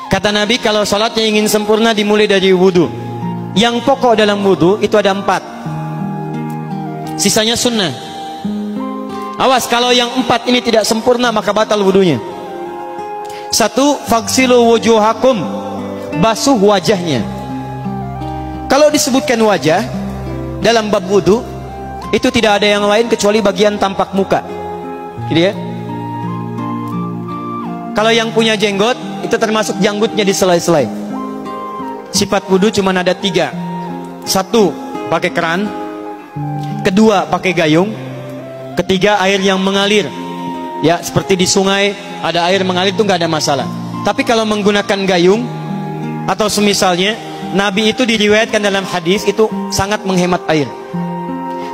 Kata Nabi, kalau sholatnya ingin sempurna dimulai dari wudhu. Yang pokok dalam wudhu itu ada 4. Sisanya sunnah. Awas, kalau yang 4 ini tidak sempurna maka batal wudhunya. 1. Faghsilu wujuhakum, basuh wajahnya. Kalau disebutkan wajah dalam bab wudhu, itu tidak ada yang lain kecuali bagian tampak muka, gitu ya. Kalau yang punya jenggot, itu termasuk janggutnya di selai-selai. Sifat wudhu cuma ada 3. 1, pakai keran. 2, pakai gayung. 3, air yang mengalir. Ya, seperti di sungai ada air mengalir, itu nggak ada masalah. Tapi kalau menggunakan gayung atau semisalnya, Nabi itu diriwayatkan dalam hadis itu sangat menghemat air.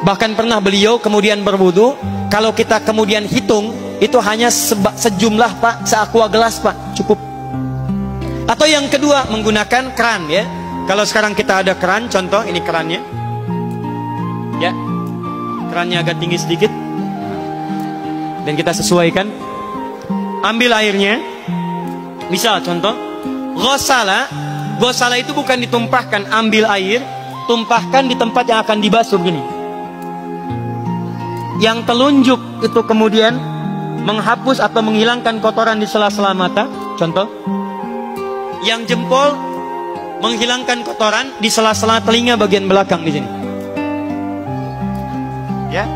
Bahkan pernah beliau kemudian berwudu, kalau kita kemudian hitung, itu hanya sejumlah Pak, seaqua gelas Pak, cukup. Atau yang kedua, menggunakan keran ya. Kalau sekarang kita ada keran, contoh ini kerannya. Ya. Kerannya agak tinggi sedikit. Dan kita sesuaikan. Ambil airnya. Misal contoh, ghasala. Ghasala itu bukan ditumpahkan, ambil air, tumpahkan di tempat yang akan dibasuh gini. Yang telunjuk itu kemudian menghapus atau menghilangkan kotoran di sela-sela mata, contoh. Yang jempol menghilangkan kotoran di sela-sela telinga bagian belakang di sini. Ya.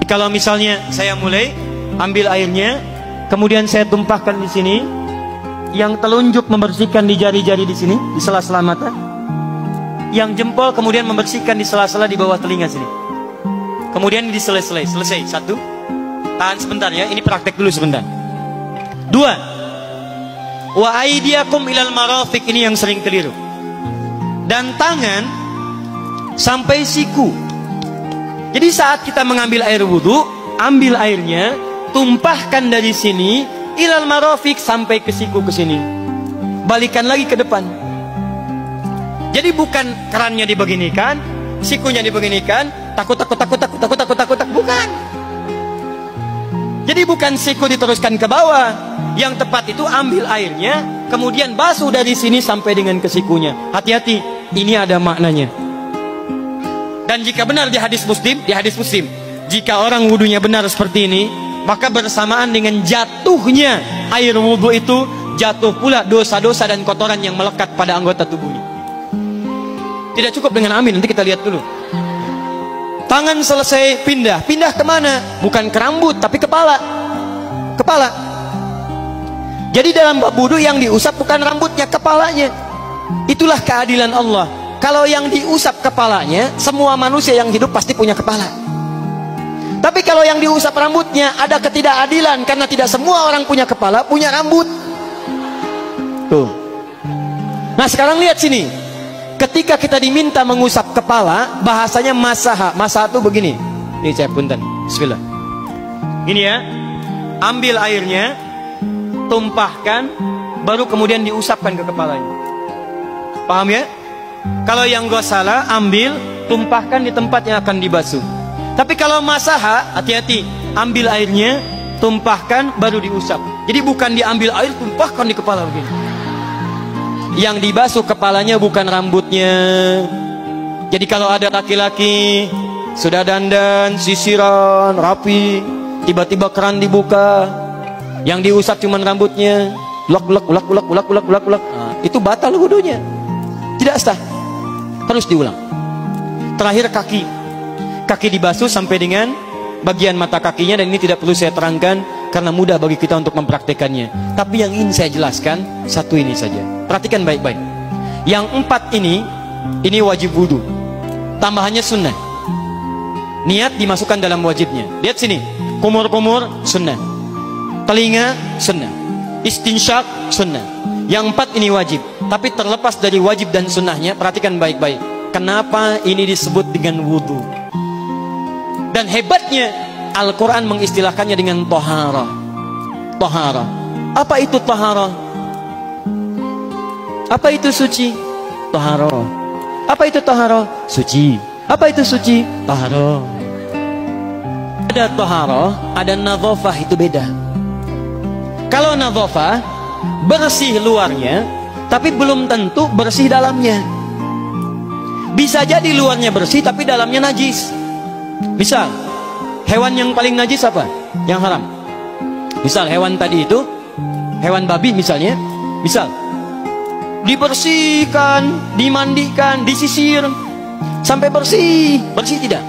Kalau misalnya saya mulai ambil airnya, kemudian saya tumpahkan di sini. Yang telunjuk membersihkan di jari-jari di sini, di sela-sela mata. Yang jempol kemudian membersihkan di sela-sela di bawah telinga sini. Kemudian diselesai, selesai. 1. Tahan sebentar ya, ini praktek dulu sebentar. 2. Wa aidiakum ilal marafiq, ini yang sering keliru. Dan tangan sampai siku. Jadi saat kita mengambil air wudhu, ambil airnya, tumpahkan dari sini ilal marafiq sampai ke siku ke sini. Balikan lagi ke depan. Jadi bukan kerannya dibeginikan, sikunya dibeginikan, takut, bukan. Jadi bukan siku diteruskan ke bawah. Yang tepat itu ambil airnya, kemudian basuh dari sini sampai dengan ke sikunya. Hati-hati, ini ada maknanya. Dan jika benar di hadis Muslim, jika orang wudunya benar seperti ini, maka bersamaan dengan jatuhnya air wudhu itu, jatuh pula dosa-dosa dan kotoran yang melekat pada anggota tubuhnya. Tidak cukup dengan amin, nanti kita lihat dulu. Tangan selesai, pindah kemana? Bukan ke rambut, tapi kepala. Jadi dalam bab wudu yang diusap bukan rambutnya, kepalanya. Itulah keadilan Allah. Kalau yang diusap kepalanya, semua manusia yang hidup pasti punya kepala. Tapi kalau yang diusap rambutnya, ada ketidakadilan, karena tidak semua orang punya kepala, punya rambut. Tuh. Nah sekarang lihat sini. Ketika kita diminta mengusap kepala, bahasanya masaha. Masaha itu begini. Ini saya punten. Bismillah. Gini ya. Ambil airnya, tumpahkan, baru kemudian diusapkan ke kepalanya. Paham ya? Kalau yang ghasala, ambil, tumpahkan di tempat yang akan dibasuh. Tapi kalau masaha, hati-hati. Ambil airnya, tumpahkan, baru diusap. Jadi bukan diambil air, tumpahkan di kepala begini. Yang dibasuh kepalanya bukan rambutnya. Jadi kalau ada laki-laki sudah dandan, sisiran, rapi, tiba-tiba keran dibuka, yang diusap cuma rambutnya, ulak. Itu batal wudunya. Tidak sah. Terus diulang. Terakhir kaki dibasuh sampai dengan bagian mata kakinya, dan ini tidak perlu saya terangkan karena mudah bagi kita untuk mempraktekannya. Tapi yang ingin saya jelaskan satu ini saja. Perhatikan baik-baik. Yang 4 ini wajib wudu. Tambahannya sunnah. Niat dimasukkan dalam wajibnya. Lihat sini. Kumur-kumur sunnah. Telinga sunnah. Istinsyak sunnah. Yang 4 ini wajib. Tapi terlepas dari wajib dan sunnahnya, perhatikan baik-baik. Kenapa ini disebut dengan wudu? Dan hebatnya Al-Quran mengistilahkannya dengan tohara. Tohara. Apa itu tohara? Apa itu suci? Tohara. Apa itu tohara? Suci. Apa itu suci? Tohara. Ada tohara, ada nadhafah, itu beda. Kalau nadhafah, bersih luarnya, tapi belum tentu bersih dalamnya. Bisa jadi luarnya bersih, tapi dalamnya najis. Misal, hewan yang paling najis apa? Yang haram. Misal hewan tadi itu, hewan babi misalnya, misal dibersihkan, dimandikan, disisir sampai bersih. Bersih tidak?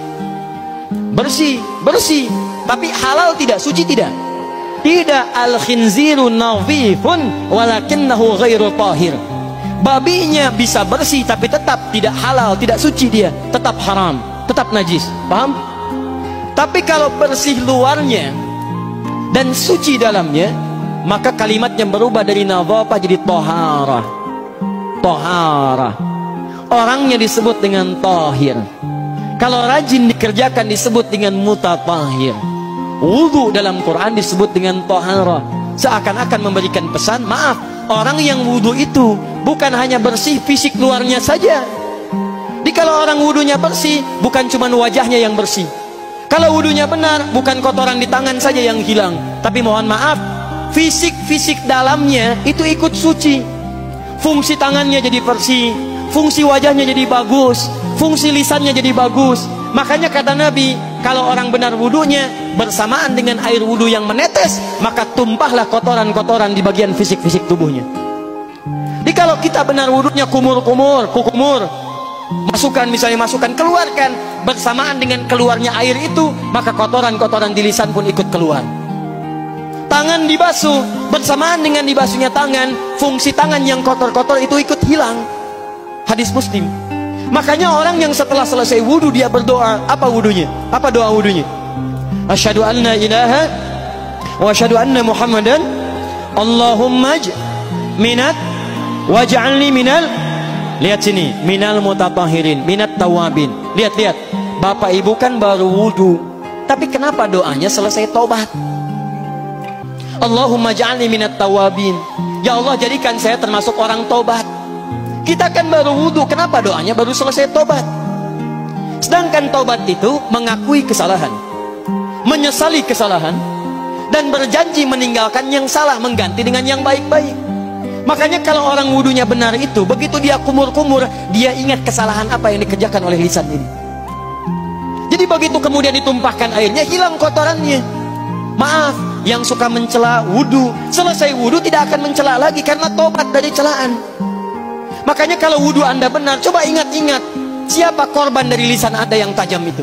Bersih, bersih. Tapi halal tidak? Suci tidak? Tidak. Al-khinziru nadhifun walakinnahu ghairu tahir. Babinya bisa bersih tapi tetap tidak halal, tidak suci dia, tetap haram, tetap najis. Paham? Tapi kalau bersih luarnya dan suci dalamnya, maka kalimatnya berubah dari nadhafah jadi taharah. Taharah. Orangnya disebut dengan tahir. Kalau rajin dikerjakan disebut dengan mutatahhir. Wudu dalam Quran disebut dengan taharah. Seakan-akan memberikan pesan, maaf, orang yang wudu itu bukan hanya bersih fisik luarnya saja. Jadi kalau orang wudunya bersih, bukan cuma wajahnya yang bersih. Kalau wudunya benar, bukan kotoran di tangan saja yang hilang, tapi mohon maaf, fisik dalamnya itu ikut suci. Fungsi tangannya jadi bersih, fungsi wajahnya jadi bagus, fungsi lisannya jadi bagus. Makanya kata Nabi, kalau orang benar wudunya bersamaan dengan air wudu yang menetes, maka tumpahlah kotoran-kotoran di bagian fisik-fisik tubuhnya. Jadi kalau kita benar wudunya kumur-kumur, kukumur, masukkan misalnya, masukkan, keluarkan, bersamaan dengan keluarnya air itu, maka kotoran-kotoran di lisan pun ikut keluar. Tangan dibasuh, bersamaan dengan dibasuhnya tangan, fungsi tangan yang kotor-kotor itu ikut hilang. Hadis Muslim. Makanya orang yang setelah selesai wudu dia berdoa, apa wudunya? Apa doa wudunya? Asyhadu an la ilaha wa asyhadu anna Muhammadan Allahumma minat waj'alni minal, lihat sini, minal mutatahhirin, minat tawabin. Lihat, Bapak Ibu kan baru wudu, tapi kenapa doanya selesai tobat? Allahumma ja'alni minat tawabin. Ya Allah, jadikan saya termasuk orang tobat. Kita kan baru wudu, kenapa doanya baru selesai tobat? Sedangkan tobat itu mengakui kesalahan, menyesali kesalahan, dan berjanji meninggalkan yang salah, mengganti dengan yang baik-baik. Makanya kalau orang wudunya benar itu, begitu dia kumur-kumur, dia ingat kesalahan apa yang dikerjakan oleh lisan ini. Jadi begitu kemudian ditumpahkan airnya, hilang kotorannya. Maaf, yang suka mencela wudu, selesai wudu tidak akan mencela lagi karena tobat dari celaan. Makanya kalau wudu Anda benar, coba ingat-ingat, siapa korban dari lisan Anda yang tajam itu?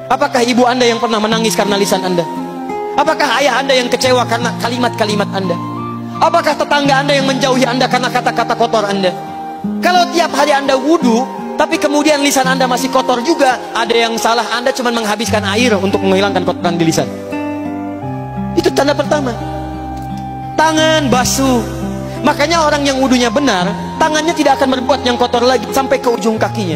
Apakah ibu Anda yang pernah menangis karena lisan Anda? Apakah ayah Anda yang kecewa karena kalimat-kalimat Anda? Apakah tetangga Anda yang menjauhi Anda karena kata-kata kotor Anda? Kalau tiap hari Anda wudu, tapi kemudian lisan Anda masih kotor juga, ada yang salah. Anda cuma menghabiskan air untuk menghilangkan kotoran di lisan. Itu tanda pertama. Tangan basuh. Makanya orang yang wudunya benar, tangannya tidak akan berbuat yang kotor lagi sampai ke ujung kakinya.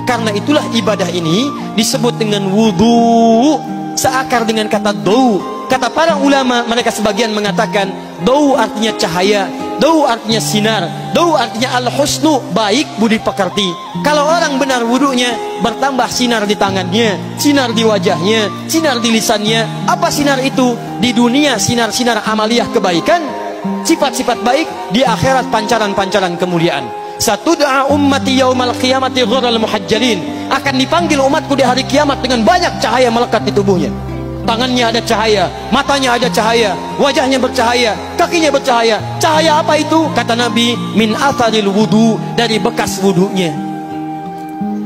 Karena itulah ibadah ini disebut dengan wudu, seakar dengan kata dau. Kata para ulama, mereka sebagian mengatakan dau artinya cahaya, dau artinya sinar, dau artinya al-husnu, baik budi pekerti. Kalau orang benar wudunya, bertambah sinar di tangannya, sinar di wajahnya, sinar di lisannya. Apa sinar itu? Di dunia sinar-sinar amaliyah kebaikan, sifat-sifat baik, di akhirat pancaran-pancaran kemuliaan. Satud'a ummati yaumal qiyamati ghurral muhajjalin. Akan dipanggil umatku di hari kiamat dengan banyak cahaya melekat di tubuhnya. Tangannya ada cahaya, matanya ada cahaya, wajahnya bercahaya, kakinya bercahaya. Cahaya apa itu? Kata Nabi, min atharil wudu, dari bekas wudunya.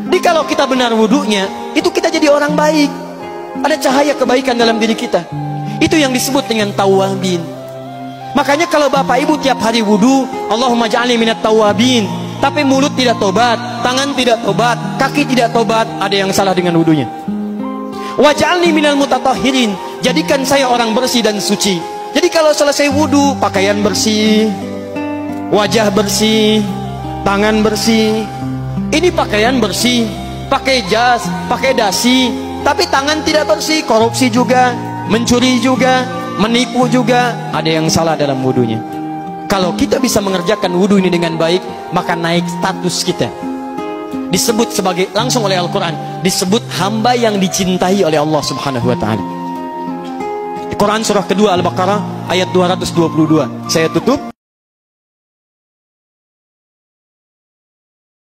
Jadi kalau kita benar wudunya, itu kita jadi orang baik. Ada cahaya kebaikan dalam diri kita. Itu yang disebut dengan tawabin. Makanya kalau Bapak Ibu tiap hari wudu, Allahumma ja'alni minat tawabin, tapi mulut tidak tobat, tangan tidak tobat, kaki tidak tobat, ada yang salah dengan wudunya. Waj'alni minal mutatahhirin, jadikan saya orang bersih dan suci. Jadi kalau selesai wudu, pakaian bersih, wajah bersih, tangan bersih. Ini pakaian bersih, pakai jas, pakai dasi, tapi tangan tidak bersih, korupsi juga, mencuri juga, menipu juga, ada yang salah dalam wudunya. Kalau kita bisa mengerjakan wudu ini dengan baik, maka naik status kita. Disebut sebagai, langsung oleh Al-Quran, disebut hamba yang dicintai oleh Allah Subhanahu wa ta'ala. Quran surah kedua Al-Baqarah ayat 222. Saya tutup.